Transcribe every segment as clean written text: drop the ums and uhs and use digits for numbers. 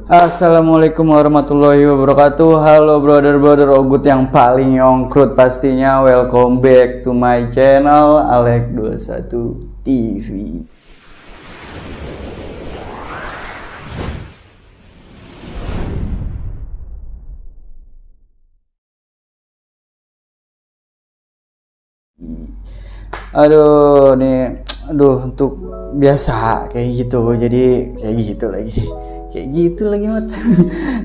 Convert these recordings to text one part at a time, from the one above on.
Assalamualaikum warahmatullahi wabarakatuh. Halo brother Ogut yang paling yongkrut pastinya. Welcome back to my channel Alek21 TV. Untuk biasa kayak gitu, jadi kayak gitu lagi mat.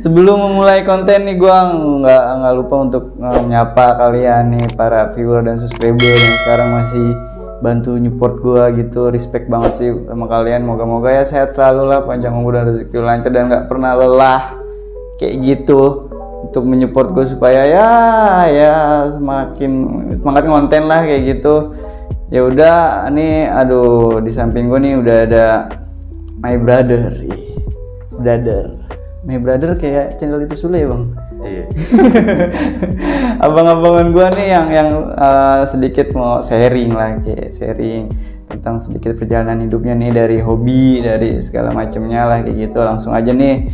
Sebelum memulai konten nih, gua nggak lupa untuk menyapa kalian nih para viewer dan subscriber yang sekarang masih bantu support gua gitu. Respect banget sih sama kalian. Moga-moga ya sehat selalu lah, panjang umur dan rezeki lancar dan nggak pernah lelah kayak gitu untuk menyupport gue supaya ya semakin semangat konten lah kayak gitu. Ya udah, nih di samping gue nih udah ada my brother. My brother kayak channel itu Sule ya bang. Iya. Abang-abangan gue nih yang sedikit mau sharing tentang sedikit perjalanan hidupnya nih, dari hobi, dari segala macamnya lah kayak gitu. Langsung aja nih,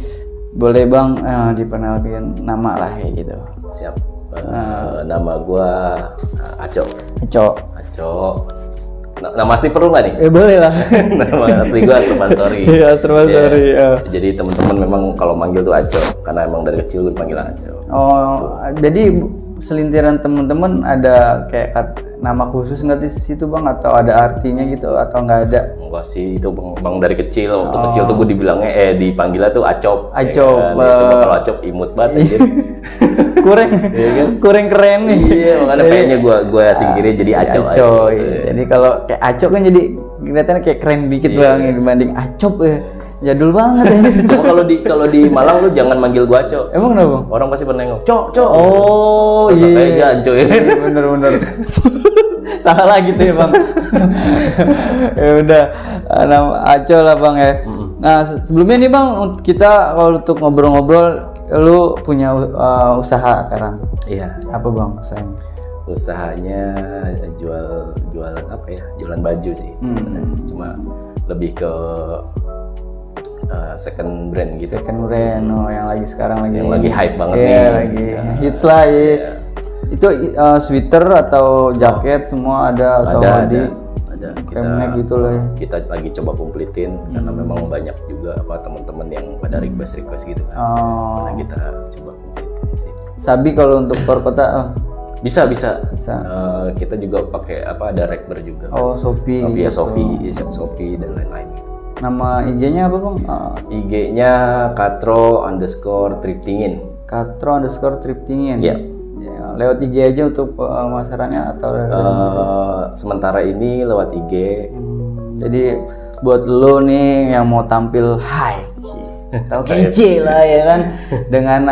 boleh bang diperkenalkan nama lah kayak gitu. Siap. Nama gue Aco. Nama asli perlu nggak nih? Boleh lah. Nama asli gue Asrul Ansori. Iya, Asrul Ansori. Jadi teman-teman memang kalau manggil tuh Aco, karena emang dari kecil gue panggil Aco. Oh, jadi selintiran teman-teman ada kayak nama khusus nggak di situ bang, atau ada artinya gitu atau nggak ada? Enggak sih, itu bang dari kecil. Waktu kecil tuh gue dipanggilnya tuh Acop. Acop. Ya kan? Coba kalau Acop imut banget aja. kurang keren nih. Iya, makanya kayaknya gue singkirin jadi Acop. Jadi kalau kayak Acop kan jadi kelihatannya kayak keren dikit bang dibanding Acop ya. Jadul banget ya. Cuma kalau di Malang lu jangan manggil gua Cok. Emang kenapa? Orang pasti pernah nengok. Cok. Oh iya. Janco ya. Bener. Salah lagi tuh ya bang. Ya udah, nama Aco lah bang ya. Nah sebelumnya nih bang, kita kalau untuk ngobrol-ngobrol, lu punya usaha sekarang? Iya. Apa bang usahanya? Usahanya jualan apa ya? Jualan baju sih. Cuma lebih ke second brand gitu. Second brand, yang lagi sekarang lagi hype banget nih. Iya, lagi hits lah ya. Itu sweater atau jaket semua ada atau ada kremnek gitu lah ya. Kita lagi coba kompletin karena memang banyak juga teman-teman yang pada request gitu kan. Karena kita coba kompletin sih. Sabi kalau untuk keluar kota bisa. Kita juga pakai ada Rekber juga. Shopee. Shopee dan lain-lain gitu. Nama IG-nya apa bang? IG-nya katro_triptingin. Katro_triptingin. Iya. Ya, lewat IG aja untuk pemasarannya atau? Sementara ini lewat IG. Jadi buat lo nih yang mau tampil high atau kece lah ya kan, dengan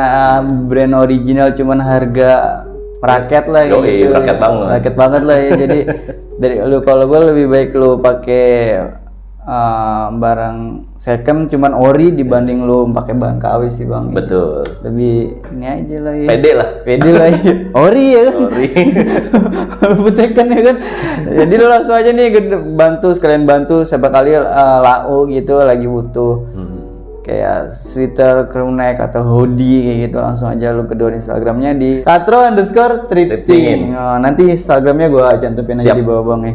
brand original cuman harga rakyat lah gitu. Rakyat banget lah ya. Jadi dari lu, kalau gue lebih baik lu pakai barang second cuman ori dibanding lu pakai bahan KW sih bang. Betul. Lebih ini aja lah ya. Pede lah ya. Ori ya kan. Walaupun second ya kan. Jadi lu langsung aja nih sekalian bantu siapa kali lau gitu lagi butuh kayak sweater, crewneck atau hoodie kayak gitu, langsung aja lu kedua Instagramnya di katro_triptingin. Nanti Instagramnya gua cantumin aja di bawah bang ya.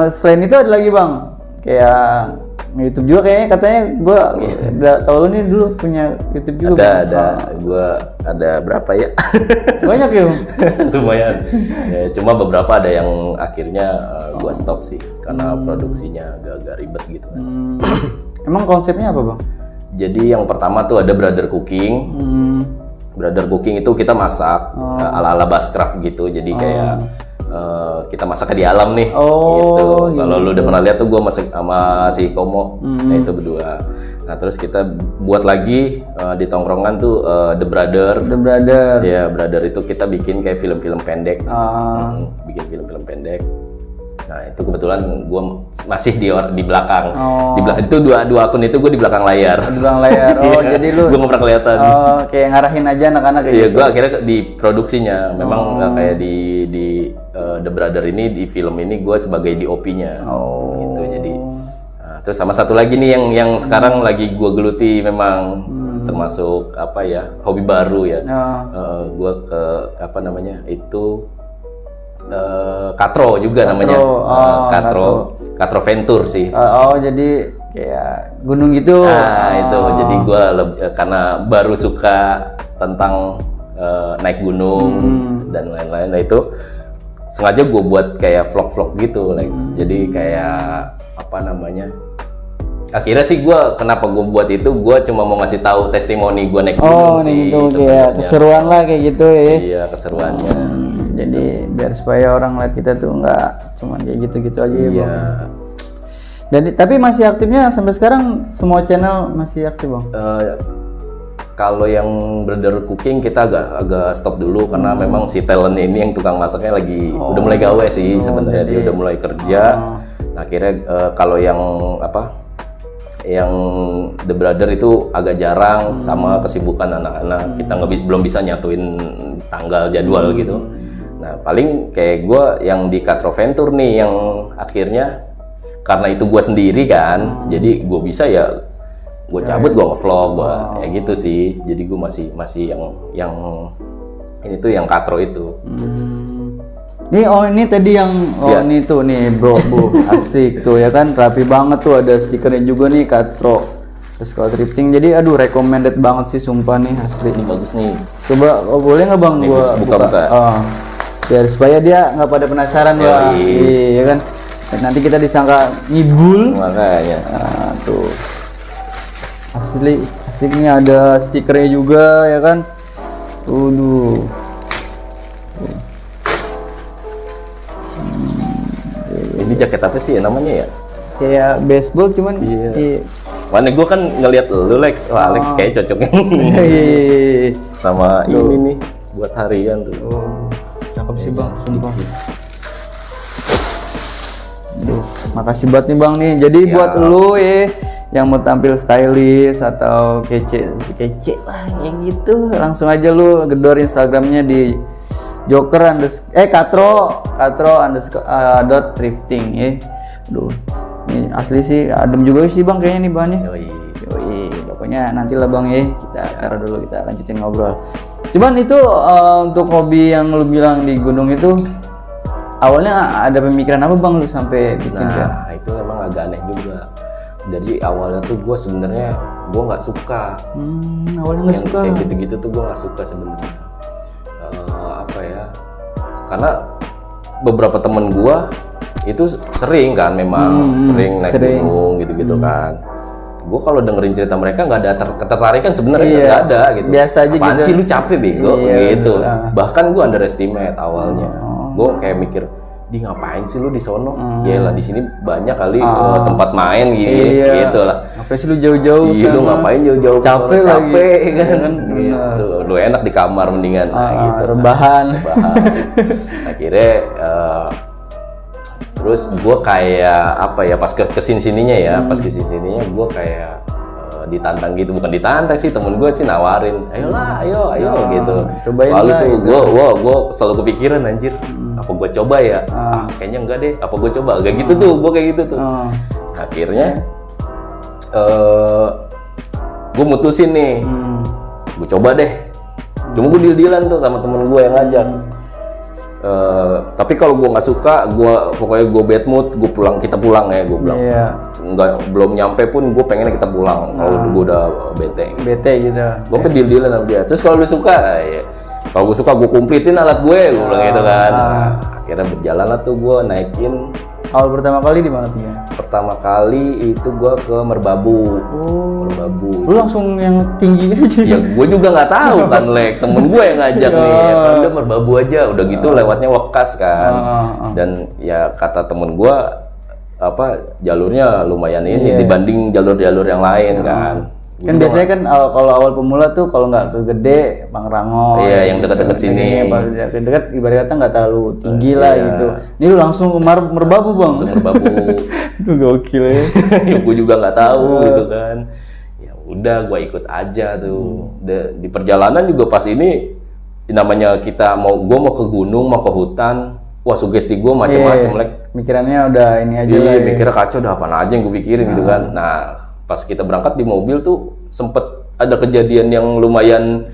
Selain itu ada lagi bang, kayak YouTube juga kayaknya, katanya gue udah tau lu nih dulu punya YouTube juga. Gue ada berapa ya? Banyak ya? Lumayan. Ya, cuma beberapa ada yang akhirnya gue stop sih karena produksinya agak ribet gitu kan. Emang konsepnya apa bang? Jadi yang pertama tuh ada Brother Cooking. Brother Cooking itu kita masak ala-ala Bascraft gitu. Jadi kayak kita masaknya di alam nih gitu. Kalau lu udah pernah lihat tuh gue masak sama si Komo, nah itu berdua. Nah terus kita buat lagi di tongkrongan tuh The Brother. Ya Brother itu kita bikin kayak film-film pendek. Bikin film-film pendek. Nah itu kebetulan gue masih di belakang. Itu dua akun itu gue di belakang layar. Di belakang layar. Jadi lu gue nggak pernah kelihatan. Kayak ngarahin aja anak-anak kayak gitu. Gue akhirnya di produksinya. Memang nggak kayak di The Brother ini, di film ini gue sebagai DOP-nya. Gitu. Jadi terus sama satu lagi nih yang sekarang lagi gue geluti memang termasuk apa ya, hobi baru ya. Gue ke apa namanya itu katro juga namanya. Katro Venture sih. Jadi kayak gunung gitu. Nah itu jadi gue karena baru suka tentang naik gunung dan lain-lain. Nah itu sengaja gue buat kayak vlog-vlog gitu, Lex. Jadi kayak apa namanya? Akhirnya sih gue kenapa gue buat itu, gue cuma mau ngasih tahu testimoni gue naik gunung sih. Gitu kayak keseruan lah kayak gitu ya. Iya keseruannya. Jadi biar supaya orang lihat kita tuh nggak cuma kayak gitu-gitu aja ya, Bang. Dan tapi masih aktifnya sampai sekarang, semua channel masih aktif, Bang? Kalau yang Brother Cooking kita agak stop dulu karena memang si talent ini yang tukang masaknya lagi udah mulai gawe sih sebenarnya, dia udah mulai kerja. Nah, akhirnya kalau yang yang The Brother itu agak jarang sama kesibukan anak-anak, kita belum bisa nyatuin tanggal jadwal gitu. Nah paling kayak gue yang di Katro Venture nih yang akhirnya karena itu gue sendiri kan, jadi gue bisa ya gue cabut, gue nge-vlog, gue kayak gitu sih. Jadi gue masih yang ini tuh yang Katro itu. Ini tadi yang ini tuh nih bro, asik tuh ya kan, rapi banget tuh, ada stikernya juga nih Katro. Terus kalau thrifting, jadi aduh recommended banget sih sumpah nih, asli. Ini bagus nih. Coba boleh nggak Bang gua buka? Biar supaya dia nggak pada penasaran ya. Iya kan. Nanti kita disangka ngibul. Makanya. Nah, tuh. Asiknya ada stikernya juga ya kan. Ini jaket apa sih ya namanya ya? Kayak baseball cuman Mana gue kan ngelihat lu Lex, Alex kayak cocoknya sama ini nih buat harian tuh. Cakep sih Bang, sumpah. Makasih banget nih Bang nih. Jadi buat lu yang mau tampil stylish atau kece lah kayak gitu, langsung aja lu gedor Instagramnya di katro_thrifting ya. Ini asli sih, adem juga sih Bang kayaknya nih bahannya. Yoi. Pokoknya nanti lah Bang ya, kita taruh dulu, kita lanjutin ngobrol. Cuman itu untuk hobi yang lu bilang di gunung itu, awalnya ada pemikiran apa Bang lu sampai bikin? Nah itu memang agak aneh juga. Jadi awalnya tuh gue sebenarnya gue nggak suka. Awalnya nggak suka. Kayak gitu-gitu tuh gue nggak suka sebenarnya. Apa ya? Karena beberapa temen gue itu sering kan, memang sering naik gunung gitu-gitu kan. Gue kalau dengerin cerita mereka nggak ada ketertarikan sebenarnya, nggak ada gitu. Biasa aja. Apaan sih lu capek bego gitu. Bahkan gue underestimate awalnya. Gue kayak mikir, di ngapain sih lu di sono? Yalah di sini banyak kali tempat main gitu lah. Ngapain sih lu jauh-jauh? Iya lu ngapain jauh-jauh? Capek kan? Gitu. Lu enak di kamar mendingan. Gitu. Rebahan. Akhirnya terus gue kayak apa ya, pas kesini-sininya ya, pas kesini-sininya gue kayak ditantang gitu, bukan ditantang sih, temen gue sih nawarin, ayo gitu. Soalnya tuh gue selalu kepikiran anjir, apa gue coba ya? Kayaknya enggak deh, apa gue coba? Gak gitu tuh, gue kayak gitu tuh. Akhirnya gue mutusin nih, gue coba deh. Cuma gue deal-dealan tuh sama temen gue yang ngajak. Tapi kalau gue nggak suka, pokoknya gue bad mood, kita pulang ya, gue bilang. Belum nyampe pun gue pengennya kita pulang. Kalau gue udah bete gitu. Gue deal-dealan sama dia. Terus kalau lu suka, kalau gue suka gue kumplitin alat gue bilang gitu kan. Akhirnya berjalan lah tuh gue naikin. Awal pertama kali di mana tuh ya? Pertama kali itu gue ke Merbabu. Merbabu. Lu langsung yang tinggi aja? Ya gue juga nggak tahu kan, Lek. Temen gue yang ngajak nih. Udah Merbabu aja. Udah gitu lewatnya Wekas kan. Dan ya kata temen gue, jalurnya lumayan ini dibanding jalur-jalur yang lain kan. Kan biasanya kan kalau awal pemula tuh kalau nggak ke Gede, Pangrango. Iya, yang dekat-dekat sini. Dekat ibarat kata nggak terlalu tinggi lah gitu. Ini lu langsung ke Merbabu Bang. Langsung Merbabu. Gokil ya. Gue juga nggak tahu gitu kan. Ya udah, gue ikut aja tuh. Di perjalanan juga pas ini namanya gue mau ke gunung, mau ke hutan. wah sugesti gue macam-macam Lek. Mikirannya udah ini aja Iya, lah ya. mikirnya kacau udah apaan aja yang gue pikirin gitu kan. Nah, pas kita berangkat di mobil tuh sempet ada kejadian yang lumayan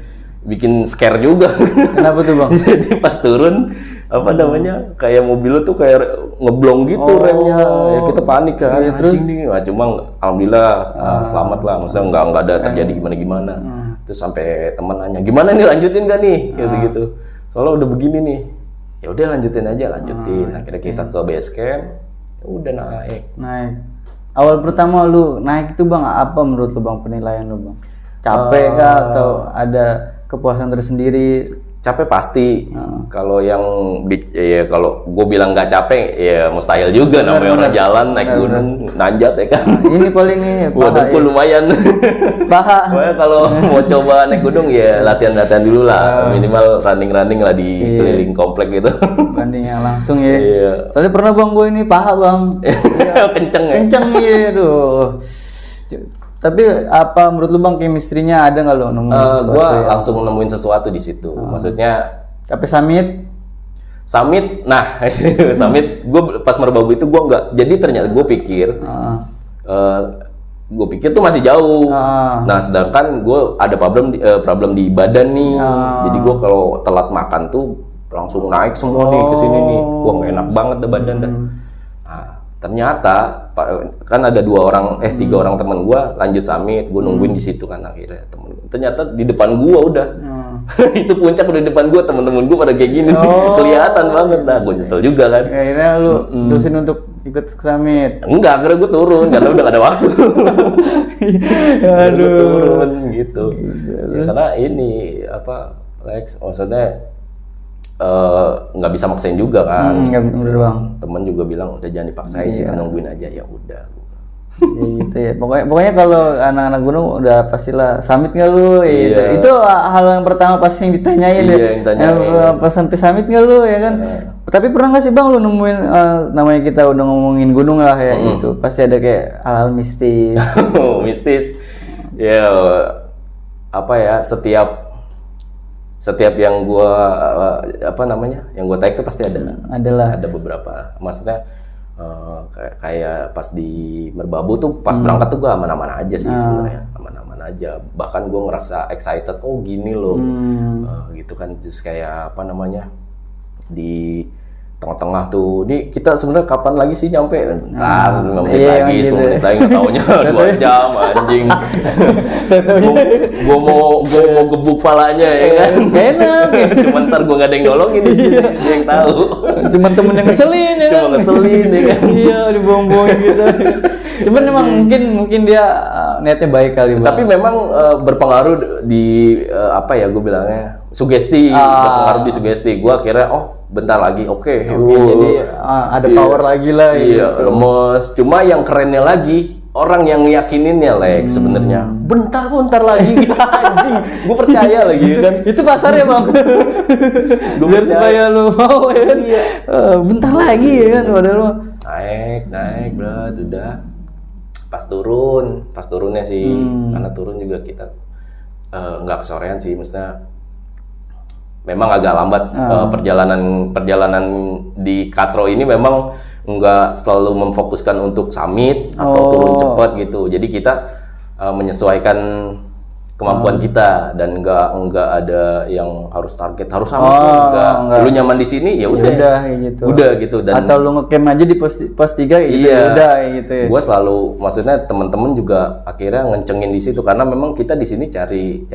bikin scare juga. Kenapa tuh Bang? Jadi pas turun apa namanya kayak mobil lu tuh kayak ngeblong gitu remnya, ya kita panik kan. Anjing nih, nah, cuma alhamdulillah selamat lah, maksudnya nggak ada terjadi gimana-gimana. Terus sampai teman nanya gimana nih, lanjutin gak nih gitu-gitu. Soalnya udah begini nih, ya udah lanjutin aja, lanjutin. Akhirnya kita ke base camp, ya udah naik. Awal pertama lu naik itu Bang, apa menurut lu Bang penilaian lu Bang? Capek kah atau ada kepuasan tersendiri? Capek pasti. Kalau yang ya kalau gue bilang nggak capek ya mustahil juga, namanya orang jalan naik gunung nanjat ya kan. Ini paling nih waduh lumayan. Paha. Pokoknya kalau mau coba naik gunung ya latihan-latihan dulu lah, minimal running lah di keliling komplek gitu. Banding yang langsung ya. Iya. Soalnya pernah Bang gue ini paha Bang. Kenceng ya. Kenceng ya, aduh. Tapi apa menurut lu Bang chemistry-nya ada nggak lo nemuin sesuatu? Gua langsung nemuin sesuatu di situ. Maksudnya sampai summit. Nah, summit gue pas Merbabu itu gue nggak. Jadi ternyata gue pikir tuh masih jauh. Nah, sedangkan gue ada problem di badan nih. Jadi gue kalau telat makan tuh langsung naik semua nih ke sini nih. Wah, nggak enak banget deh badan dah. Nah, ternyata kan ada 3 orang teman gue lanjut summit, gue nungguin di situ kan akhirnya temen. Ternyata di depan gue udah. Itu puncak udah di depan gue, temen-temen gue pada kayak gini. Kelihatan banget. Nah, gue nyesel juga kan. Akhirnya lu terusin untuk ikut ke summit. Enggak, akhirnya gue turun karena udah gak ada waktu. Aduh. Gue turun gitu. Ya, karena ini apa Lex, maksudnya nggak bisa maksain juga kan. Bener Bang. Temen juga bilang udah jangan dipaksain, kita nungguin aja, ya udah. Ya gitu ya. Pokoknya kalau anak-anak gunung udah pastilah summit nggak lu? Iya. Itu hal yang pertama pasti yang ditanyain ya. Yang ditanyain. Pas sampai summit nggak lu ya kan? Tapi pernah nggak sih Bang lu nemuin namanya kita udah ngomongin gunung lah ya gitu. Pasti ada kayak hal-hal mistis. Mistis. Ya apa ya, setiap yang gua yang gua tarik itu pasti ada beberapa, maksudnya kayak pas di Merbabu tuh pas berangkat tuh gua aman-aman aja sih sebenarnya, aman-aman aja, bahkan gua ngerasa excited, oh gini loh gitu kan, terus kayak di tengah-tengah tuh, ini kita sebenarnya kapan lagi sih nyampe? Ntar 5 menit lagi, 10 menit lagi, nggak taunya 2 jam anjing. Gua mau gebuk palanya ya kan. Enak. Cuman ntar gua nggak ada yang nolongin, dia yang tahu. Cuman temen yang ngeselin ya. Cuma ngeselin ya kan. Iya, dibohong-bohongin gitu. Cuman emang mungkin dia niatnya baik kali Bang. Tapi memang berpengaruh di gue bilangnya sugesti, berpengaruh di sugesti. Gua kira bentar lagi, oke, jadi ada power lagi lah. Iya, gitu. Lemes. Cuma yang kerennya lagi, orang yang yakininnya Lex sebenarnya. Bentar lagi, anjing. Gue percaya lagi kan. Itu pasarnya Bang. Biar supaya lu mau ya kan. Bentar lagi ya kan, padahal lu naik bro, udah. Pas turunnya sih, karena turun juga kita nggak kesorean sih, maksudnya memang agak lambat. Perjalanan di Katro ini memang nggak selalu memfokuskan untuk summit atau turun cepat gitu. Jadi kita menyesuaikan kemampuan kita dan nggak ada yang harus target harus summit. Enggak. Lu nyaman di sini ya udah gitu. Udah gitu, dan atau lu ngecamp aja di pos 3 gitu. Iya. Udah gitu ya. Gua selalu, maksudnya teman-teman juga akhirnya ngencengin di situ karena memang kita di sini cari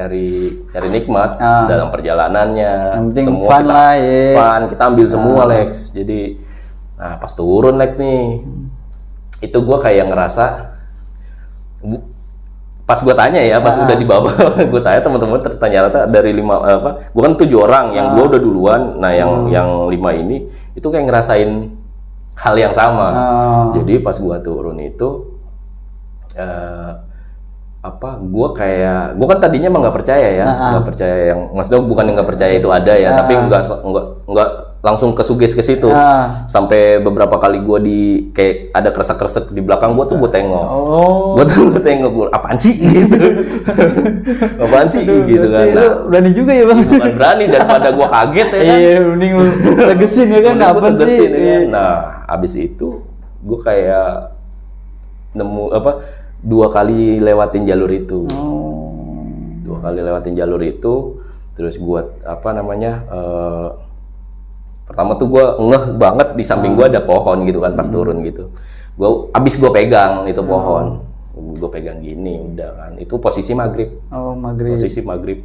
nikmat dalam perjalanannya. Yang penting semua fun lah ya. Fun, kita ambil semua Lex. Jadi pas turun Lex nih, itu gua kayak ngerasa pas gue tanya ya, pas udah di bawah, gue tanya teman-teman, ternyata dari 5 gue kan 7 orang, yang 2 udah duluan, nah yang 5 ini itu kayak ngerasain hal yang sama. Jadi pas gue turun itu gue kan tadinya emang nggak percaya ya, nggak percaya yang, maksudnya bukan yang nggak percaya itu ada ya, tapi nggak langsung kesuges ke situ. Sampai beberapa kali gue kayak ada kresek-kresek di belakang gue tuh gue tengok. Gue tengok, apaan sih gitu. Apaan sih gitu kan. Lu berani juga ya bang? Bukan berani, daripada gue kaget ya kan. Iya, mending lu tegesin ya kan, apaan sih. Ya kan? Nah, abis itu gue kayak nemu 2 kali lewatin jalur itu. 2 kali lewatin jalur itu, terus gue pertama tuh gue ngeh banget di samping gue ada pohon gitu kan pas turun gitu. Abis gue pegang itu pohon, gue pegang gini udah kan. Itu posisi maghrib. Posisi maghrib.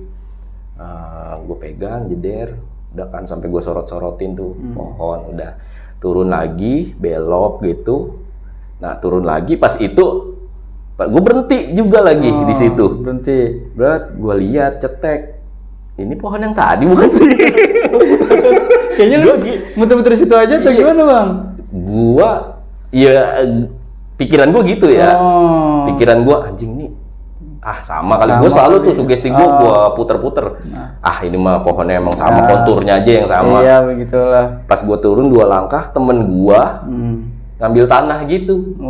Gue pegang jeder, udah kan sampai gue sorot-sorotin tuh pohon. Udah turun lagi, belok gitu. Nah turun lagi pas itu, gue berhenti juga lagi di situ. Berat, gue lihat cetek. Ini pohon yang tadi bukan sih? Kayaknya lu muter-muter situ aja atau gimana bang? Gua ya pikiran gua gitu ya. Pikiran gua anjing nih. Sama kali gua selalu tuh sugesti gua puter-puter. Ini mah pohonnya emang sama, konturnya aja yang sama. Iya begitulah. Pas gua turun 2 langkah, temen gua ngambil tanah gitu.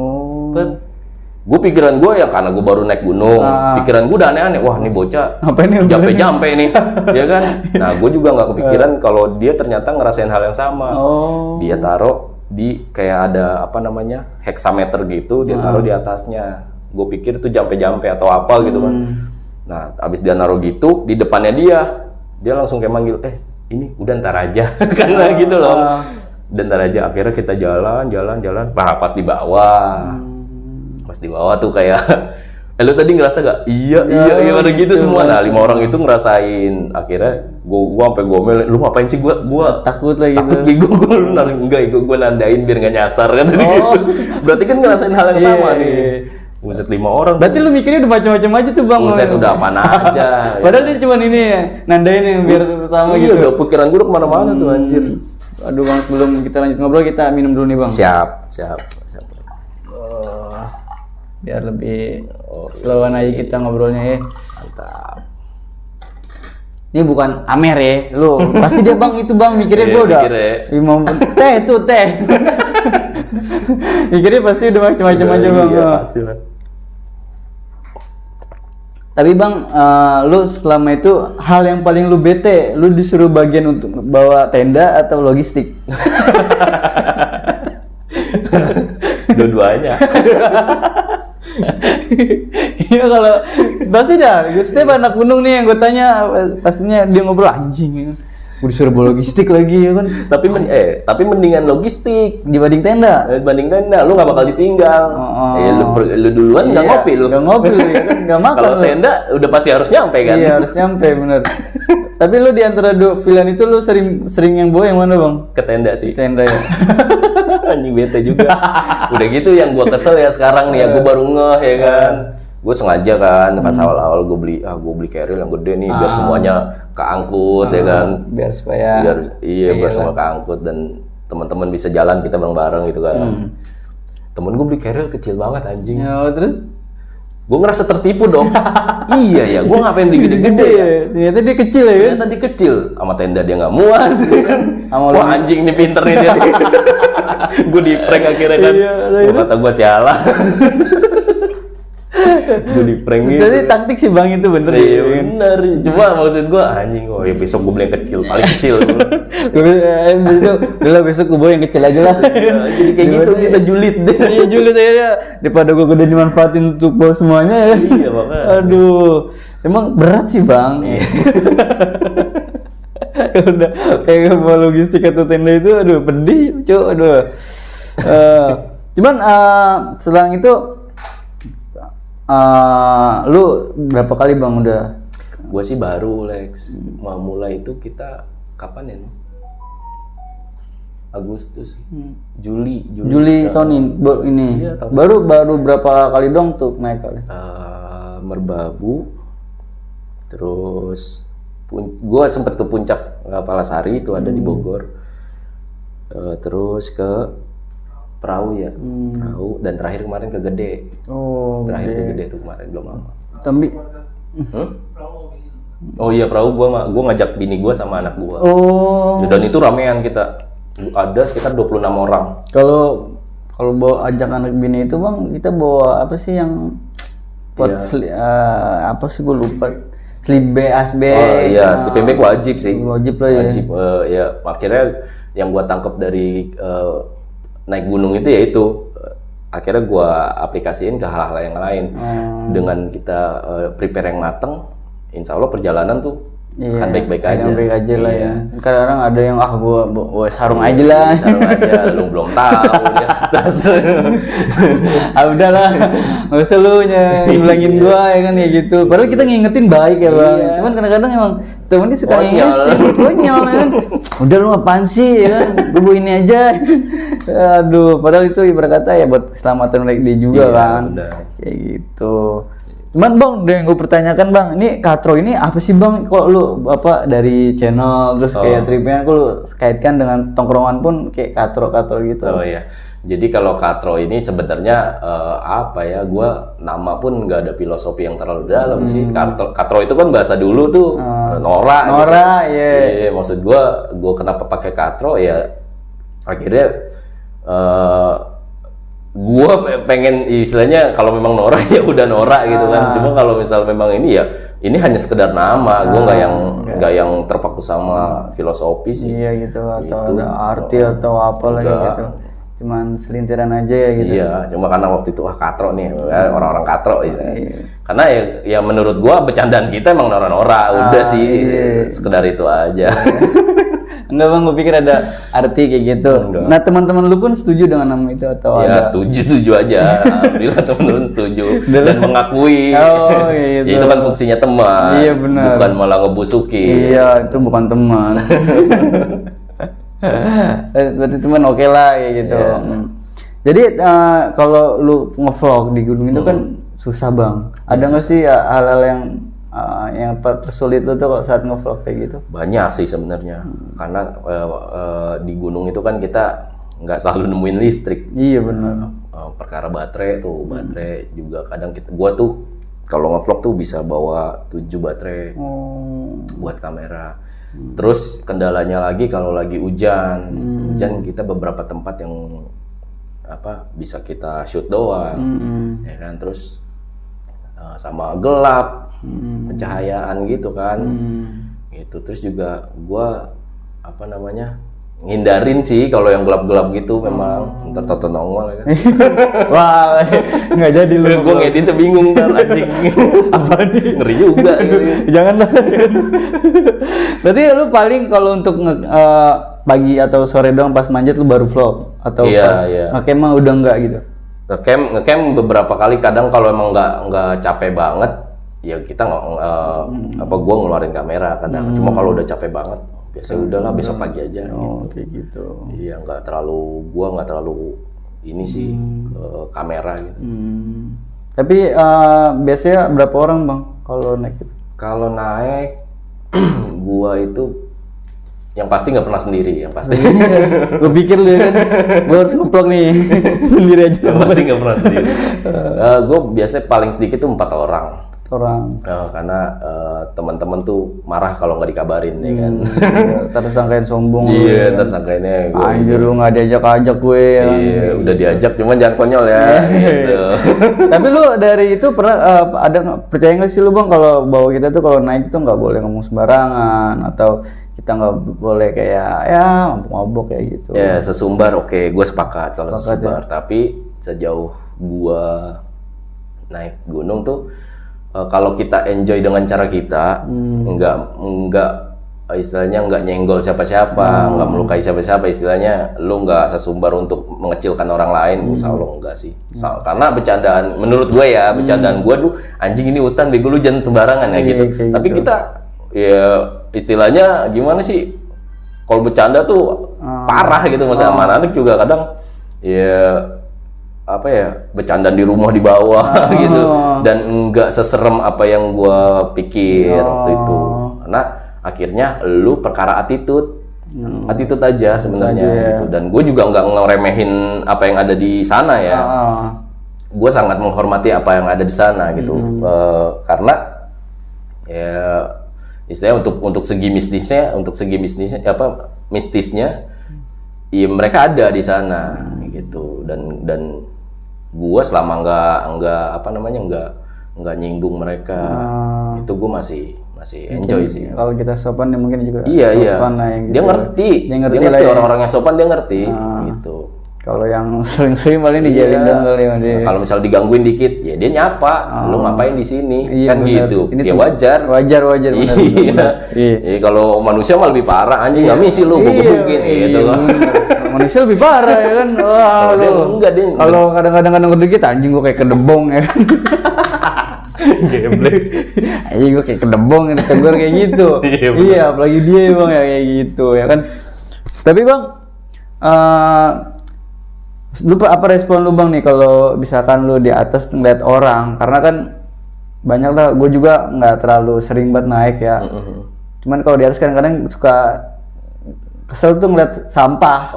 Gue pikiran gue ya karena gue baru naik gunung, pikiran gue udah aneh-aneh. Wah ini bocah jampe nih, ya kan? Nah gue juga nggak kepikiran kalau dia ternyata ngerasain hal yang sama. Dia taruh di kayak ada heksameter gitu, dia taruh di atasnya. Gue pikir itu jampe-jampe atau apa gitu kan. Nah abis dia naruh gitu di depannya dia langsung kayak manggil, ini udah ntar aja, karena gitu loh. Dan ntar aja, akhirnya kita jalan. Nah pas di bawah. Pas di bawah tuh kayak lu tadi ngerasa gak? Iya pada gitu semua. Nah 5 orang itu ngerasain. Akhirnya gua sampai gomel, lu ngapain sih? Gua takut lagi takut gitu. Gua lu narik enggak, gua nandain biar gak nyasar kan tadi gitu. Berarti kan ngerasain hal yang sama nih. Buset 5 orang. Berarti lu mikirnya udah macam-macam aja tuh bang. Buset udah apaan aja. Padahal dia cuma ini ya, nandain yang biar pertama gitu. Iya udah pikiran gua udah kemana-mana tuh anjir. Aduh bang, sebelum kita lanjut ngobrol kita minum dulu nih bang. Siap. Biar lebih slowan aja kita ngobrolnya ya. Mantap. Ini bukan Amer ya, lu pasti dia bang itu bang mikirnya gue udah 5 teh. Mikirnya pasti udah macam-macam aja bang. Iya pastilah. Tapi bang, lu selama itu hal yang paling lu bete, lu disuruh bagian untuk bawa tenda atau logistik? Dua-duanya. Iya kalau pasti dah, setiap anak gunung nih yang gue tanya pastinya dia ngobrol anjing, gue disuruh bawa logistik lagi ya kan. Tapi mendingan logistik dibanding tenda. Lu nggak bakal ditinggal. Lu duluan nggak ngopi lu. Nggak ngopi lu ya kan, nggak makan. Kalau tenda udah pasti harus nyampe kan. Iya harus nyampe bener. Tapi lu di antara 2 pilihan itu lu sering yang bawa yang mana bang? Ke tenda sih. Tenda ya. Anjing bete juga. Udah gitu yang gua kesel ya sekarang nih ya, gua baru ngeh ya kan. Gue sengaja kan pas awal-awal gue beli carrier yang gede nih biar semuanya keangkut ya kan. Biar supaya biar semua keangkut dan teman-teman bisa jalan kita bareng-bareng gitu kan. Temen gue beli carrier kecil banget anjing. Ya terus? Gue ngerasa tertipu dong. Iya ya, gue ngapain beli gede-gede ya? Ternyata dia kecil ya? Ternyata dia kecil. Sama tenda dia nggak muat. Wah anjing ini pinter nih dia. Gue di prank akhirnya kan. Gue kata gue sialan. Gue di prank gitu. Jadi taktik sih bang itu bener. Iya bener. Cuma maksud gue anjing. Oh ya besok gue beli yang kecil, paling kecil. Besok gue bawa yang kecil aja lah. Jadi kayak gitu kita julid deh. Iya julid aja. Daripada gue gede dimanfaatin untuk bawa semuanya ya. Iya makanya. Aduh, emang berat sih bang. Udah kayak bawa logistik atau tenda itu, aduh pedih, cuy, aduh. Cuman setelah itu, lu berapa kali bang udah? Gua sih baru Lex, mau mulai itu kita kapan ya? Agustus, Juli tahun ini. Iya, tahun baru berapa kali dong tuh naik kali? Merbabu, terus gue sempet ke puncak Palasari itu ada di Bogor, terus ke Perahu ya, Perahu, dan terakhir kemarin ke Gede. Terakhir ke Gede tuh kemarin belum lama. Tapi Oh iya perahu gua ngajak bini gua sama anak gua. Oh. Ya, dan itu ramean kita. Ada sekitar 26 orang. Kalau bawa ajak anak bini itu bang, kita bawa apa sih yang buat apa sih gue lupa. Slip bag, asbag. Oh iya, sleeping bag wajib sih. Wajib lah ya. Wajib. Ya akhirnya yang gua tangkap dari naik gunung itu yaitu akhirnya gua aplikasiin ke hal-hal yang lain. Dengan kita prepare yang mateng, insya Allah perjalanan tuh kan baik-baik aja. Baik aja lah ya. Kadang ada yang gua sarung aja lah. Sarung aja, lu belum tahu di atas. Udahlah, nggak usah lu bilangin gua ya kan ya gitu. Padahal kita ngingetin baik ya bang. Cuman kadang-kadang emang temen ini suka ngingetin, konyol ya kan. Udah lu apaan sih ya kan? Gue ini aja. Aduh, padahal itu ibarat kata ya buat keselamatan mereka dia juga kan. Bener. Kayak gitu. Cuman bang, yang gue pertanyakan bang, ini katro ini apa sih bang? Kok lu apa dari channel terus kayak tripnya, kok lu kaitkan dengan tongkrongan pun kayak katro gitu? Oh iya, jadi kalau katro ini sebenarnya apa ya? Gue nama pun nggak ada filosofi yang terlalu dalam sih. Katro itu kan bahasa dulu tuh norak. Norak, gitu. iya. Maksud gue kenapa pakai katro ya? Akhirnya gue pengen istilahnya kalau memang norak ya udah norak gitu kan. Cuma kalau misal memang ini ya ini hanya sekedar nama. Gue nggak yang terpaku sama filosofi sih. Iya gitu atau ada arti atau apa lagi gitu. Cuman selintiran aja ya gitu. Iya, cuma karena waktu itu katro nih orang-orang katro gitu. Karena ya menurut gue bercandaan kita emang norak-norak udah sih sekedar itu aja. Enggak bang, gue pikir ada arti kayak gitu. Enggak. Nah teman-teman lu pun setuju dengan nama itu atau ya, ada? setuju aja. Alhamdulillah teman-teman setuju dan mengakui. Oh gitu. Ya, itu kan fungsinya teman. Iya benar. Bukan malah ngebusukin. Iya, itu bukan teman. Berarti teman oke lah kayak gitu. Yeah. Jadi kalau lu nge-vlog di gunung itu kan susah bang. Ada nggak sih hal-hal yang tersulit lu tuh saat nge-vlog kayak gitu? Banyak sih sebenarnya, karena di gunung itu kan kita nggak selalu nemuin listrik. Iya benar. Perkara baterai juga kadang gua tuh kalau nge-vlog tuh bisa bawa 7 baterai buat kamera. Terus kendalanya lagi kalau lagi hujan kita beberapa tempat yang bisa kita shoot doang, ya kan. Terus sama gelap, pencahayaan gitu kan, gitu. Terus juga gua ngindarin sih kalau yang gelap-gelap gitu, memang ntar toto nongol ya kan. Wah, nggak jadi lu. Gue ngedit bingung ntar anjing. Apa nih? Ngeri juga. Jangan lah. Berarti lu paling kalau untuk pagi atau sore doang pas manjat lu baru vlog atau ngecam mah udah enggak gitu? Ngecam beberapa kali, kadang kalau emang nggak capek banget ya kita gua ngeluarin kamera kadang. Cuma kalau udah capek banget biasanya udahlah besok pagi aja gitu. Kayak gitu. Iya, nggak terlalu ini sih kamera gitu. Tapi biasanya berapa orang bang kalau naik gitu? Kalau naik gua itu yang pasti nggak pernah sendiri, yang pasti. Gue pikir lu kan, gue harus ngeplok nih sendiri aja. Yang pasti nggak pernah sendiri. Gue biasanya paling sedikit tuh 4 orang. Karena teman-teman tuh marah kalau nggak dikabarin ya kan. Tersangkain sombong. Iya, tersangkainnya. Anjir lu nggak diajak-ajak gue. Iya, udah diajak cuman jangan konyol ya. Gitu. Tapi lu dari itu pernah percaya nggak sih lu bang kalau bawa kita tuh kalau naik tuh nggak boleh ngomong sembarangan atau kita nggak boleh kayak mabok kayak gitu? Ya sesumbar oke, gue sepakat kalau sesumbar. Tapi sejauh gua naik gunung tuh kalau kita enjoy dengan cara kita, nggak istilahnya nggak nyenggol siapa-siapa, nggak melukai siapa-siapa, istilahnya lu nggak sesumbar untuk mengecilkan orang lain, insya Allah enggak sih. Karena bercandaan, menurut gue ya, bercandaan gue tuh anjing ini hutan, bego lu jangan sembarangan ya gitu. Tapi kita ya istilahnya gimana sih? Kalau bercanda tuh parah gitu, maksudnya sama anak juga kadang ya bercandaan di rumah di bawah gitu, dan enggak seserem apa yang gua pikir waktu itu. Karena akhirnya lu perkara attitude aja sebenarnya gitu. Dan gue juga nggak ngeremehin apa yang ada di sana ya. Gue sangat menghormati apa yang ada di sana gitu. Karena ya istilahnya untuk segi mistisnya ya mereka ada di sana gitu. Dan gua selama nggak nyinggung mereka, itu gua masih enjoy sih. Kalau kita sopan ya mungkin juga sopan lah yang gitu. Dia ngerti orang-orang yang sopan dia ngerti gitu. Kalau yang sering-sering paling dijalin dong kali ya. Kalau misal digangguin dikit ya dia nyapa, lu ngapain di sini, kan bener. gitu. Ini Ya wajar bener. Iya. Kalau manusia mah lebih parah, anjing nggak misi lu gue gebukin gitu loh. Manusia lebih parah ya kan. Wah, enggak dia. Kalau kadang-kadang dikit anjing gue kayak kedebong ya kan. Geblek. Anjing gue kayak kedebong yang ditegur kayak gitu. Iya, apalagi dia bang ya kayak gitu ya kan. Tapi bang, lu apa respon lu bang nih kalau misalkan lu di atas ngeliat orang, karena kan banyak lah, gue juga nggak terlalu sering banget naik ya. Cuman kalau di atas kadang-kadang suka kesel tuh ngeliat sampah.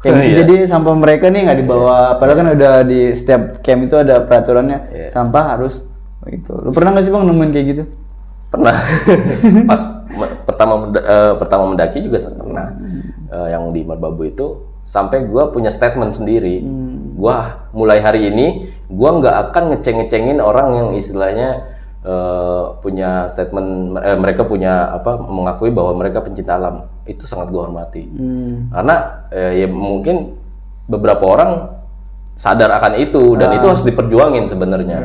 Kayak gitu. Jadi sampah mereka nih nggak dibawa, padahal kan udah di setiap camp itu ada peraturannya, sampah harus gitu. Lu pernah nggak sih bang nemuin kayak gitu? Pernah. Pas pertama mendaki juga pernah. Yang di Merbabu itu sampai gue punya statement sendiri. Gue mulai hari ini gue nggak akan ngeceng-ngecengin orang yang istilahnya punya statement, mereka punya mengakui bahwa mereka pencinta alam. Itu sangat gue hormati. Karena ya mungkin beberapa orang sadar akan itu dan itu harus diperjuangin sebenarnya.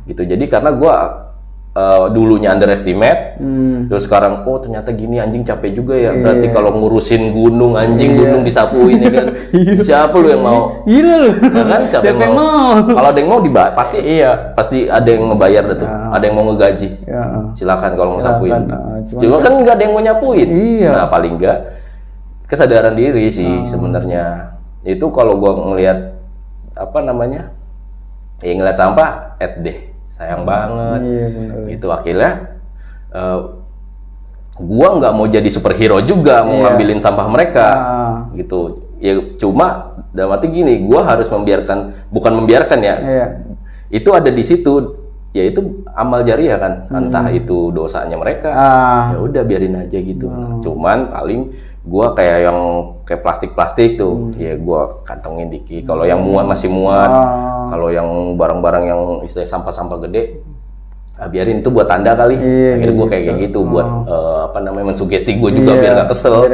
Gitu. Jadi karena gue dulunya underestimate, terus sekarang ternyata gini, anjing capek juga ya. Berarti kalau ngurusin gunung, anjing gunung disapuin ya kan. Siapa lu yang mau? Gila lu. Ya kan siapa yang mau? Kalau ada yang mau pasti ada yang ngebayar dah tuh. Ada yang mau ngegaji. Silakan kalau mau sapuin. Cuma kan nggak ada yang mau nyapuin. Nah paling nggak kesadaran diri sih sebenarnya. Itu kalau gua ngelihat ngelihat sampah, deh. Sayang banget, gitu. Akhirnya gua nggak mau jadi superhero juga, mau ngambilin sampah mereka, gitu. Ya cuma dalam arti gini, gua harus bukan membiarkan ya. Itu ada di situ, ya itu amal jariah kan, entah itu dosanya mereka, ya udah biarin aja gitu. Cuman paling gua kayak plastik tuh, ya gua kantongin dikit. Kalau yang muat masih muat. Kalau yang barang-barang yang istilahnya sampah-sampah gede, biarin itu buat tanda kali. Akhirnya gue kayak gitu buat mensugesti gue juga biar gak kesel.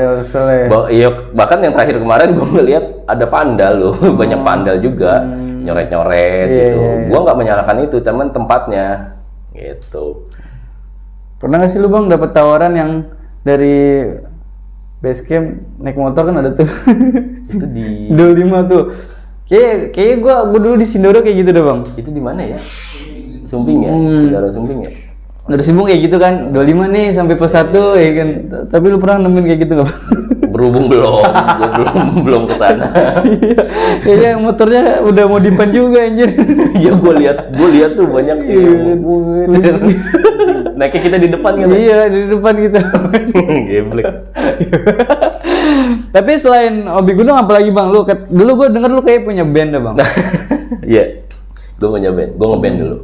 Bahkan yang terakhir kemarin gue ngeliat ada vandal loh, banyak vandal juga, nyoret-nyoret gitu. Gue nggak menyalahkan itu, cuman tempatnya gitu. Pernah nggak sih lu bang dapet tawaran yang dari base camp naik motor kan ada tuh? Itu di Dul 5 tuh. Kayak gue dulu di Sindoro kayak gitu deh bang. Itu di mana ya? Sumbing ya? Saudara Sumbing ya? Dari Sumbing kayak gitu kan, 25 nih sampai pos 1 ya kan. Tapi lu pernah nemuin kayak gitu nggak bang? Berhubung gue belum kesana. Kayaknya motornya udah mau dipan juga anjir. Iya gue lihat tuh banyak. Naiknya kita di depan kan? Iya di depan kita. Geblek. Tapi selain hobi gunung apa lagi bang? Dulu gue denger lu kayak punya band dah bang. Iya, gue punya band. Gue ngeband dulu.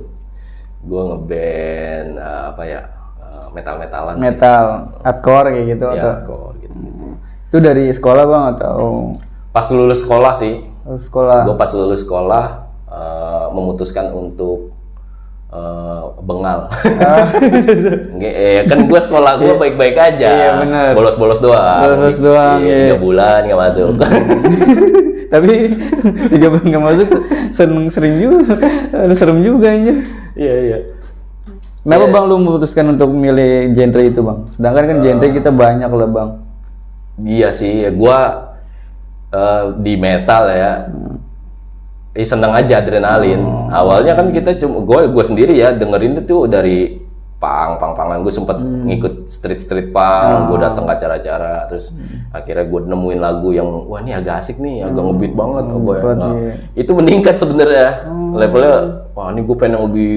Gue ngeband metal-metalan. Metal, hardcore kayak gitu. Iya, hardcore gitu. Itu dari sekolah bang atau? Pas lulus sekolah sih. Sekolah. Gue pas lulus sekolah memutuskan untuk bengal. Kan gue sekolah gue baik-baik aja. Iya benar. Bolos-bolos doang. Bolos doang. 3 bulan nggak masuk. Tapi 3 bulan nggak masuk sering juga. Serem juga anjir. Iya. Kenapa bang lu memutuskan untuk milih genre itu bang? Sedangkan kan genre kita banyak lah bang. Iya sih, gue di metal ya. Seneng aja adrenalin. Awalnya kan kita gue sendiri ya dengerin itu dari pang-pangan. Gue sempet ngikut street punk. Gue datang ke acara-acara. Terus akhirnya gue nemuin lagu yang wah ini agak asik nih, agak ngebeat banget. Itu meningkat sebenarnya. Levelnya wah ini gue pengen yang lebih.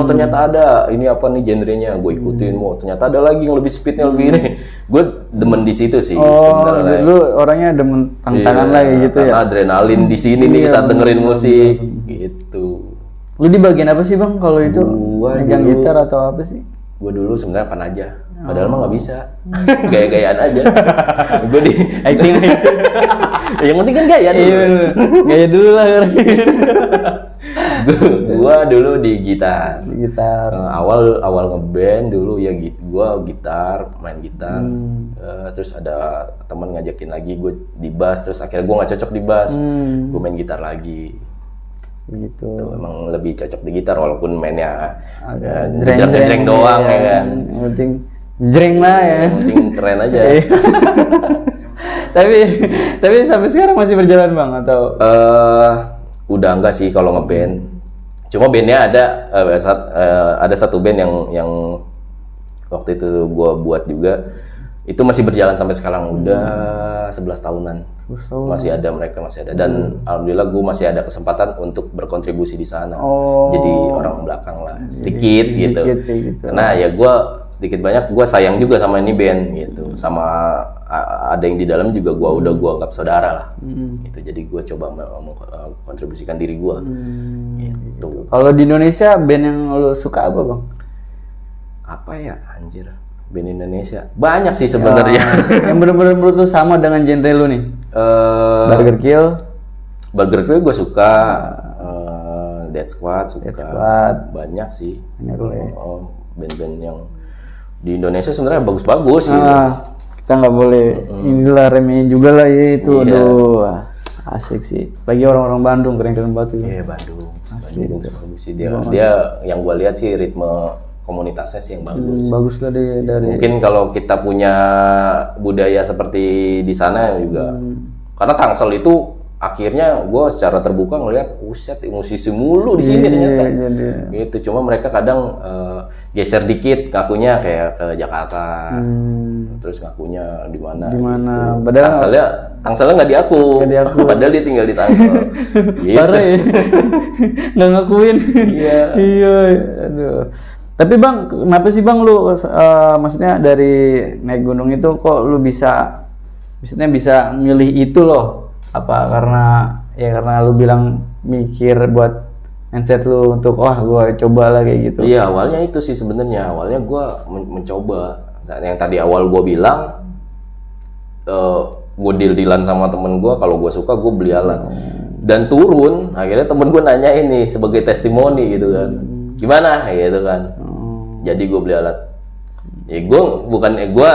Ternyata ada ini apa nih genrenya. Gue ikutin. Ternyata ada lagi yang lebih speednya lebih ini. Gue demen di situ sih sebenarnya. Lu orangnya demen tantangan lagi gitu ya. Karena adrenalin di sini nih saat dengerin musik gitu. Lu di bagian apa sih bang kalau itu? Megang gitar atau apa sih? gue dulu sebenarnya Panaja, padahal mah nggak bisa, gaya-gayaan aja. Gue di Acting. yang penting kan gaya dulu. Gaya dulu lah. Gue dulu di gitar. Gitar. Awal ngeband dulu ya gue gitar, main gitar. Terus ada teman ngajakin lagi gue di bass, terus akhirnya gue nggak cocok di bass, gue main gitar lagi. Gitu. Tuh, emang lebih cocok di gitar walaupun mainnya jreng doang ya kan. Yang penting jreng lah ya. Yang penting keren aja. tapi sampai sekarang masih berjalan Bang atau? Udah enggak sih kalau ngeband. Cuma bandnya ada satu band yang waktu itu gua buat juga. Itu masih berjalan sampai sekarang, udah 11 tahunan. Masih ada dan alhamdulillah gue masih ada kesempatan untuk berkontribusi di sana. Jadi orang belakang lah, sedikit gitu. Karena ya gue sedikit banyak gue sayang juga sama ini band gitu. Sama ada yang di dalam juga gue anggap saudara lah. Gitu. Jadi gue coba mengkontribusikan diri gue. Gitu. Kalau di Indonesia band yang lo suka apa Bang? Apa ya anjir? Band Indonesia banyak sih sebenarnya. Yang benar-benar menurut lu sama dengan genre lu nih. Burger Kill gue suka. Dead Squad suka. Banyak sih. Banyak ya. Band-band yang di Indonesia sebenarnya bagus-bagus. Kita nggak boleh inilah remehin juga lah ya itu. Aduh, asik sih. Lagi orang-orang Bandung keren-keren banget. Iya Bandung bagus sih dia yang gue lihat sih ritme komunitasnya sih yang bagus. Bagus lah dari. Mungkin kalau kita punya budaya seperti di sana juga, karena Tangsel itu akhirnya gue secara terbuka ngelihat, uset musisi mulu di sini ternyata. Gitu. Cuma mereka kadang geser dikit, ngakunya kayak ke Jakarta, terus ngakunya di mana. Gitu. Padahal Tangselnya nggak diaku. Padahal dia tinggal di Tangsel. Gitu. Parah ya. Nggak ngakuin. Iya. Aduh. Tapi Bang, kenapa sih Bang lu maksudnya dari naik gunung itu kok lu bisa milih itu loh? Apa karena lu bilang mikir buat mindset lu untuk gua coba lah kayak gitu. Iya, awalnya itu sih sebenarnya. Awalnya gua mencoba. Yang tadi awal gua bilang gua deal-dealan sama temen gua, kalau gua suka gua beli alat. Dan turun, akhirnya temen gua nanya ini sebagai testimoni gitu kan. Gimana gitu kan. Jadi gue beli alat. Ya gue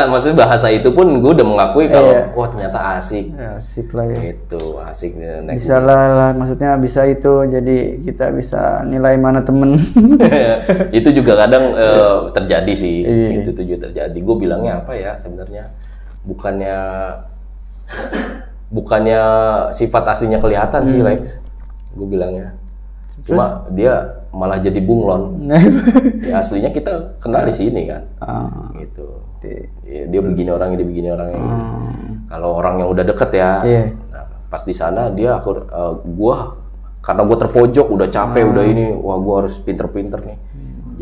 maksudnya bahasa itu pun gue udah mengakui kalau wah ternyata asik. Asik lah ya. Itu asik. Bisa lah, maksudnya bisa itu. Jadi kita bisa nilai mana temen. Itu juga kadang terjadi sih. Itu juga terjadi. Gue bilangnya apa ya sebenarnya? Bukannya sifat aslinya kelihatan sih Lex. Gue bilangnya. Cuma dia malah jadi bunglon. Ya aslinya kita kenal di sini kan. Gitu. Dia begini orangnya. Kalau orang yang udah deket ya. Nah, pas di sana dia karena gua terpojok, udah capek, udah ini, wah gua harus pinter-pinter nih.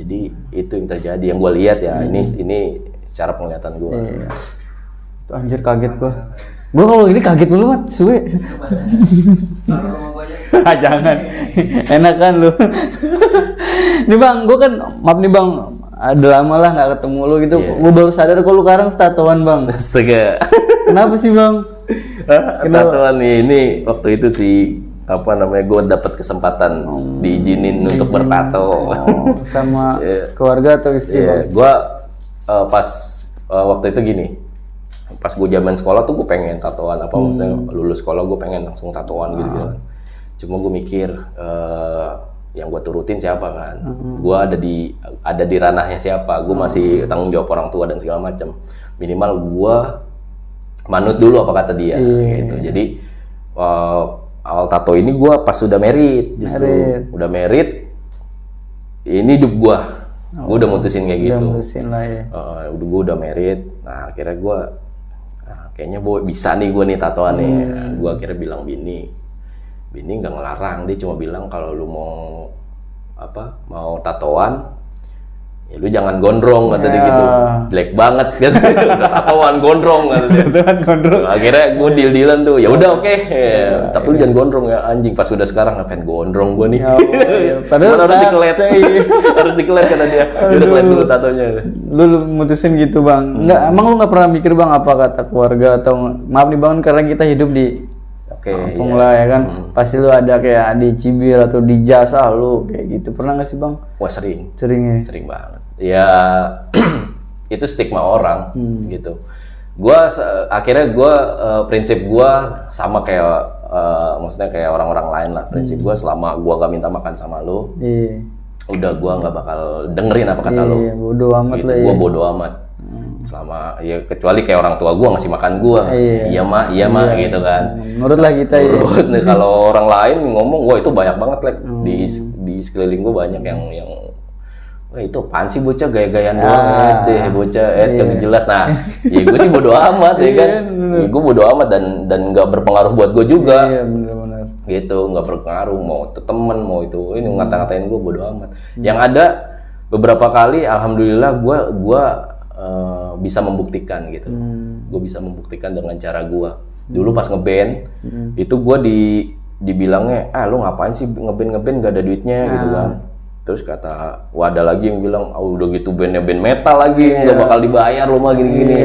Jadi itu yang terjadi, yang gua lihat ya. Ini cara penglihatan gua. Tuh, anjir kaget gua. Gua kalau ini kaget dulu mat, suwe. Jangan, enak kan lu. Nih Bang, gue kan maaf nih Bang, ada lama lah nggak ketemu lu gitu. Gue baru sadar kok lu sekarang tatoan Bang. Astaga. Kenapa sih Bang? Tatoan ini waktu itu sih gue dapat kesempatan diizinin untuk bertato. Sama keluarga atau istri Bang? Gue pas waktu itu gini. Pas gue zaman sekolah tuh gue pengen tatoan maksudnya lulus sekolah gue pengen langsung tatoan gitu. Cuma gue mikir yang gue turutin siapa kan, gue ada di ranahnya siapa, gue masih tanggung jawab orang tua dan segala macam. Minimal gue manut dulu apa kata dia gitu. Jadi awal tato ini gue pas sudah merit justru. Udah merit ini hidup gue udah mutusin kayak gitu. Gue udah merit. Nah akhirnya gue kayaknya bisa nih gue nih tatoan nih. Gue akhirnya bilang Bini nggak ngelarang, dia cuma bilang kalau lu mau tatoan ya lu jangan gondrong kata dia gitu, jelek banget gitu. Udah tatoan gondrong kata dia. Akhirnya gue deal-dealan tuh, ya udah oke. Tapi lu jangan gondrong ya anjing. Pas udah sekarang ngapain gondrong gue nih. Padahal harus dikelet. Harus dikelet kata dia. Udah kelet dulu tatonya. Lu mutusin gitu bang. Enggak, emang lu nggak pernah mikir bang apa kata keluarga atau maaf nih bang karena kita hidup di kampung lah ya kan, pasti lu ada kayak di Cibir atau di Jasa lu kayak gitu, pernah nggak sih bang? Wah sering ya? Banget ya. Itu stigma orang gitu. Akhirnya gue prinsip gue sama kayak maksudnya kayak orang-orang lain lah. Prinsip gue selama gue gak minta makan sama lu, udah gue nggak bakal dengerin apa kata lu. Bodo amat gitu. lah. Gue bodo amat. Selama ya kecuali kayak orang tua gue ngasih makan gue, iya mak gitu kan. Nurut lah kita nih kalau orang lain ngomong, wah itu banyak banget like di sekeliling gue banyak yang wah itu apaan sih bocah gaya-gayaan doang bocah kagak jelas. Nah ya gue sih bodo amat ya kan. Gue bodo amat dan nggak berpengaruh buat gue juga. Bener-bener gitu, nggak berpengaruh mau itu temen mau itu ini ngata-ngatain gue bodo amat. Yang ada beberapa kali alhamdulillah gue bisa membuktikan gitu. Gue bisa membuktikan dengan cara gue. Dulu pas ngeband itu gue dibilangnya, lu ngapain sih ngeband gak ada duitnya gitu kan. Terus kata, ada lagi yang bilang, udah gitu bandnya band metal lagi, gak bakal dibayar lu mah gini-gini.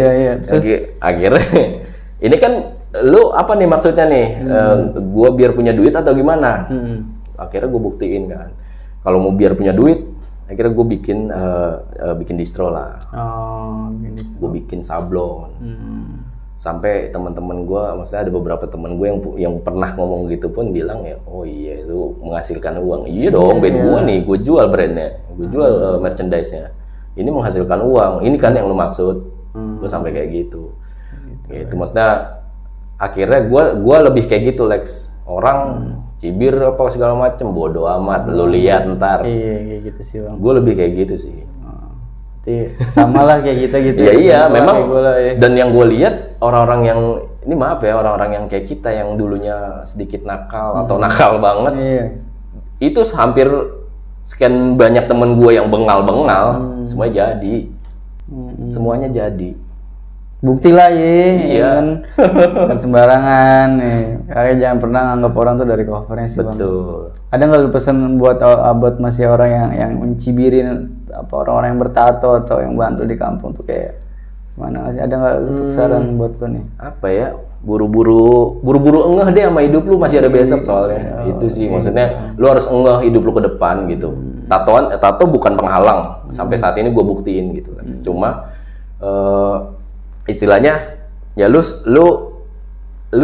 Terus akhirnya ini kan lu apa nih maksudnya nih? Gue biar punya duit atau gimana? Akhirnya gue buktiin kan. Kalau mau biar punya duit, akhirnya gue bikin distro lah. Gue bikin sablon. Sampai teman-teman gue, maksudnya ada beberapa teman gue yang pernah ngomong gitu pun bilang ya, oh iya itu menghasilkan uang. Iya dong, band gue nih, gue jual brandnya, gue jual merchandise-nya. Ini menghasilkan uang. Ini kan yang lu maksud. Gue sampai kayak gitu. Gitu maksudnya. Akhirnya gue lebih kayak gitu Lex. Orang Cibir apa segala macem bodo amat, lu lihat ntar. Iya kayak gitu sih bang. Gue lebih kayak gitu sih. Sama lah kayak kita gitu. Iya memang. Dan yang gue lihat orang-orang yang ini maaf ya orang-orang yang kayak kita yang dulunya sedikit nakal atau nakal banget. Itu hampir sekian banyak temen gue yang bengal-bengal, semuanya jadi. Semuanya jadi. Bukti lah kan sembarangan kayak jangan pernah nganggap orang tuh dari covernya sih bang. Betul. Ada nggak lu pesan buat masih orang yang mencibirin apa orang-orang yang bertato atau yang bantu di kampung tuh kayak mana sih? Ada nggak untuk saran buat lu nih? Apa ya, buru-buru engeh deh sama hidup lu, masih ada besok soalnya. Itu sih maksudnya lu harus engeh hidup lu ke depan gitu. Tato bukan penghalang. Sampai saat ini gue buktiin gitu. Cuma istilahnya ya lu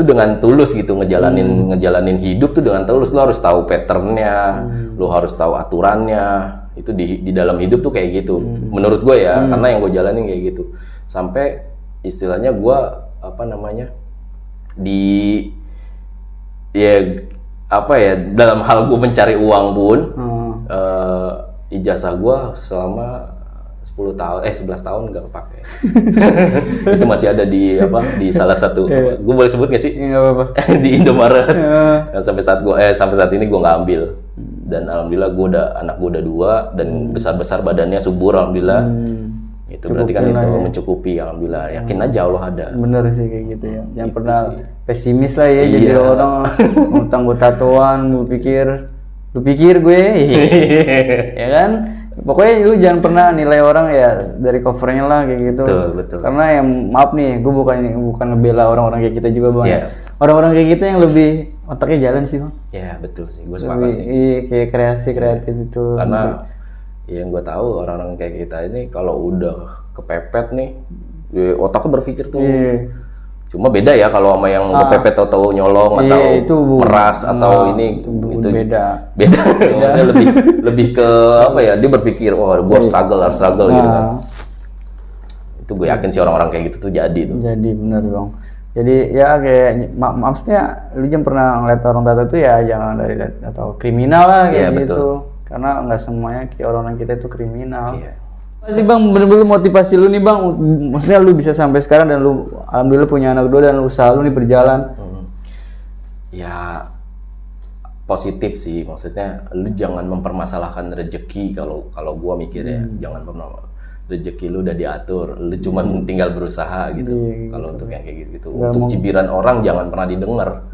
dengan tulus gitu ngejalanin hidup tuh dengan tulus. Lu harus tahu patternnya, lu harus tahu aturannya. Itu di dalam hidup tuh kayak gitu. Menurut gue ya, karena yang gue jalanin kayak gitu. Sampai istilahnya gue dalam hal gue mencari uang pun ijazah gue selama 11 tahun nggak kepake. Itu masih ada di salah satu gue boleh sebut nggak sih? Nggak apa-apa. Di Indomaret. Sampai saat ini gue nggak ambil. Dan alhamdulillah anak gue udah 2 dan besar badannya subur alhamdulillah. Itu berarti kan itu mencukupi alhamdulillah. Yakin aja Allah ada. Bener sih kayak gitu ya. Jangan pernah pesimis lah ya. Jadi orang utang gue tatoan, lu pikir gue, ya kan? Pokoknya lu jangan pernah nilai orang ya dari covernya lah kayak gitu. Betul. Karena yang maaf nih, gue bukan ngebela orang-orang kayak kita juga bang. Orang-orang kayak kita yang lebih otaknya jalan sih bang. Ya betul sih, gue sepakat sih. Iya kayak kreatif itu. Karena yang gue tahu orang-orang kayak kita ini kalau udah kepepet nih, otaknya berpikir tuh. Cuma beda ya kalau sama yang kepepet atau nyolong atau itu meras atau itu beda. Maksudnya lebih ke apa ya, dia berpikir gue harus struggle gitu kan. Itu gue yakin sih orang-orang kayak gitu tuh jadi bener bang. Jadi ya kayak maksudnya lu jangan pernah ngeliat orang tato tuh ya jangan dari atau kriminal lah kayak gitu. Betul. Karena nggak semuanya kayak orang kita itu kriminal. Masih bang, bener-bener motivasi lu nih bang, maksudnya lu bisa sampai sekarang dan lu alhamdulillah punya anak 2 dan usaha lu nih berjalan. Ya positif sih, maksudnya lu jangan mempermasalahkan rezeki. Kalau gua mikirnya jangan pernah, rezeki lu udah diatur, lu cuman tinggal berusaha gitu. Kalau untuk yang kayak gitu, untuk cibiran orang jangan pernah didengar.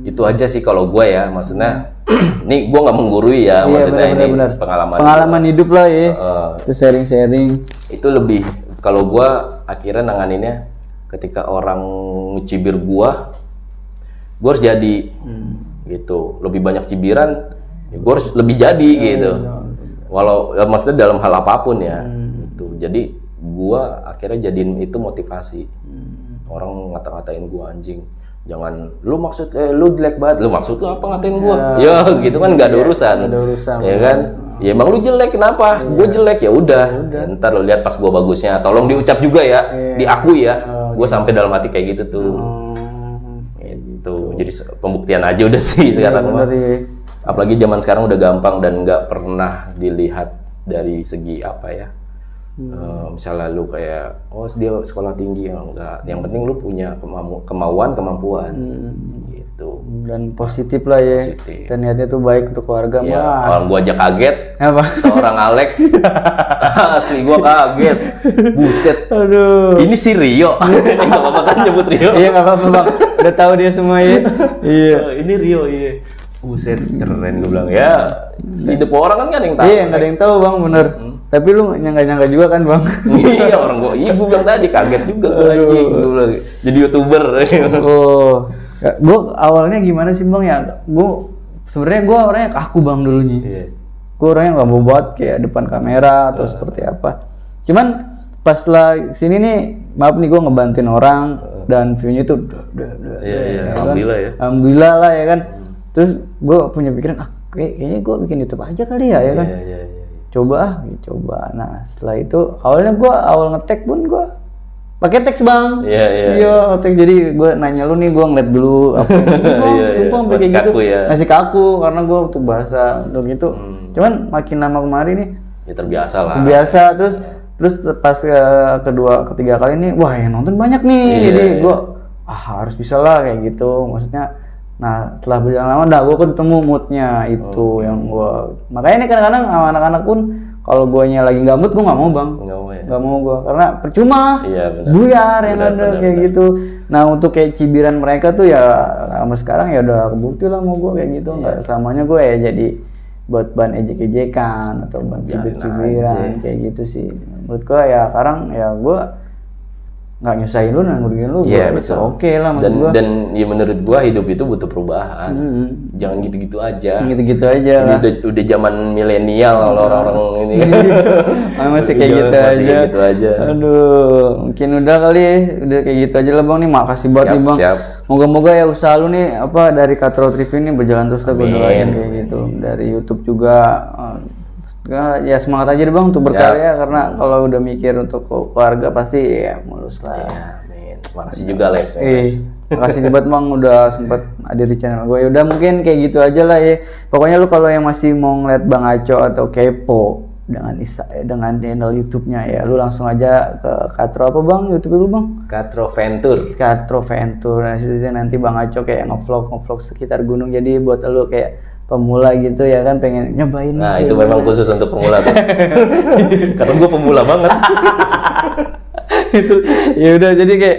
Itu aja sih kalau gua ya, maksudnya nih gua nggak menggurui ya, maksudnya ini pengalaman hidup lah ya, itu sharing. Itu lebih, kalau gua akhirnya nanganinnya ketika orang cibir gua harus jadi gitu. Lebih banyak cibiran, ya gua harus lebih jadi gitu. Walau ya, maksudnya dalam hal apapun ya. Jadi gua akhirnya jadiin itu motivasi. Orang ngata-ngatain gua anjing, jangan lu maksud lu jelek banget, lu maksud lu apa ngatain gua? Ya gitu kan nggak ada urusan. Ya kan? Ya emang lu jelek kenapa? Gua jelek ya udah. Ntar lu lihat pas gua bagusnya, tolong diucap juga ya, diakui ya. Gua sampai dalam hati kayak gitu tuh. Gitu. Jadi pembuktian aja udah sih sekarang mah. Apalagi zaman sekarang udah gampang dan nggak pernah dilihat dari segi apa ya. Misalnya lu kayak dia sekolah tinggi, enggak, yang penting lu punya kemampuan gitu, dan positif lah ya, dan niatnya tuh baik untuk keluarga ya, mah. Orang gua aja kaget seorang Alex asli gua kaget, buset, aduh, ini si Rio. Nggak apa-apa kan nyebut Rio? Iya nggak apa-apa bang, udah tahu dia semua ya. Iya, ini Rio, iya, buset, keren gua bilang ya. Hidup orang kan ada yang tahu. Iya, nggak ada yang tahu bang, bener. Tapi lu nyangka juga kan bang? Iya, orang gua ibu bilang tadi kaget juga gua jadi YouTuber. Gua awalnya gimana sih bang ya? Sebenarnya gua orangnya kaku bang dulunya. Iya. Gua orangnya nggak mau buat kayak depan kamera atau seperti apa. Cuman pas lah sini nih, maaf nih gua ngebantuin orang dan view-nya tuh Iya, alhamdulillah ya. Alhamdulillah lah ya kan. Terus gua punya pikiran kayaknya gua bikin YouTube aja kali ya kan. Iya. Coba. Nah setelah itu awalnya gue ngetek pun gue pakai teks bang. Iya teks, jadi gue nanya lu nih, gue ngeliat dulu apa yang kayak gitu ya. Masih kaku karena gue untuk bahasa untuk itu. Cuman makin lama kemarin nih ya terbiasa lah. Terus pas ketiga kali nih, wah yang nonton banyak nih. Jadi gue harus bisa lah kayak gitu, maksudnya. Nah setelah berjalan lama, gue ketemu moodnya itu yang gue. Makanya ini kadang-kadang sama anak-anak pun kalau guanya lagi nggak mood, gue nggak mau bang. Nggak mau gue, karena percuma. Buyar yang ada kayak gitu. Nah untuk kayak cibiran mereka tuh ya sama sekarang ya udah kebukti lah mau gue kayak gitu. Nggak selamanya gue ya jadi buat bahan ejek-ejekan atau bahan cibir-cibiran kayak gitu sih. Menurut gue ya sekarang ya gue nggak nyusahin lu, nanggurin lu, betul. Oke lah maksud gua. Dan ya menurut gua hidup itu butuh perubahan. Jangan gitu-gitu aja. Gitu-gitu aja lah. Udah zaman milenial orang-orang ini. Masih kayak gitu aja. Aduh, mungkin udah kali, udah kayak gitu aja lah bang nih. Makasih banget nih bang. Moga-moga ya usaha lu nih dari Cutthroat Review ini berjalan terus, gue doain kayak gitu. Dari YouTube juga. Ya semangat aja deh bang untuk berkarya, karena kalau udah mikir untuk keluarga pasti ya mulus lah. Amin. Makasih juga Lex. Makasih banget bang udah sempat hadir di channel gue. Udah mungkin kayak gitu aja lah ya. Pokoknya lu kalau yang masih mau ngeliat Bang Aco atau kepo dengan channel YouTube-nya ya, lu langsung aja ke Cutthroat apa bang? YouTube lu bang? Cutthroat Venture. Nah situ nanti Bang Aco kayak ngevlog sekitar gunung. Jadi buat lu kayak pemula gitu ya kan, pengen nyobain. Nah itu memang khusus untuk pemula tuh. Karena gue pemula banget. Itu ya udah, jadi kayak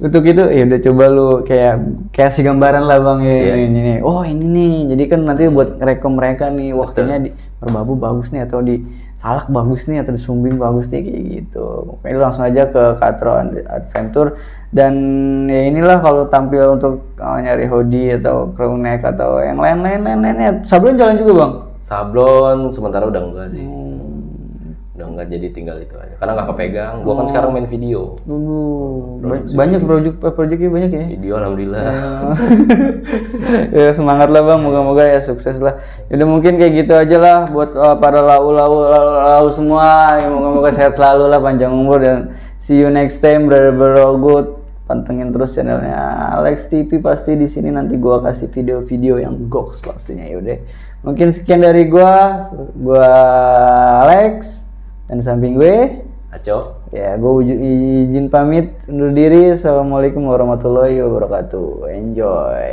untuk itu ya udah coba lu kayak kasih gambaran lah bang ya. Ini ini nih, jadi kan nanti buat rekom mereka nih, waktunya di Merbabu bagus nih, atau di Salak bagus nih, atau di Sumbing bagus nih, kayak gitu. Pokoknya lu langsung aja ke Cutthroat Adventure. Dan ya inilah kalau tampil untuk nyari hoodie atau crew neck atau yang lain-lainnya. Sablon jalan juga bang? Sablon sementara udah enggak sih. Udah enggak, jadi tinggal itu aja. Karena nggak kepegang. Gua kan sekarang main video. Banyak projectnya banyak ya? Video alhamdulillah. Ya semangat lah bang, moga-moga ya sukses lah. Udah mungkin kayak gitu aja lah buat para lau semua. Moga-moga sehat selalu lah, panjang umur, dan see you next time, brother good. Pantengin terus channelnya Alex TV, pasti di sini nanti gua kasih video-video yang goks pastinya. Yaudah, mungkin sekian dari gua Alex, dan samping gue Aco. Ya, gue izin pamit undur diri. Assalamualaikum warahmatullahi wabarakatuh. Enjoy.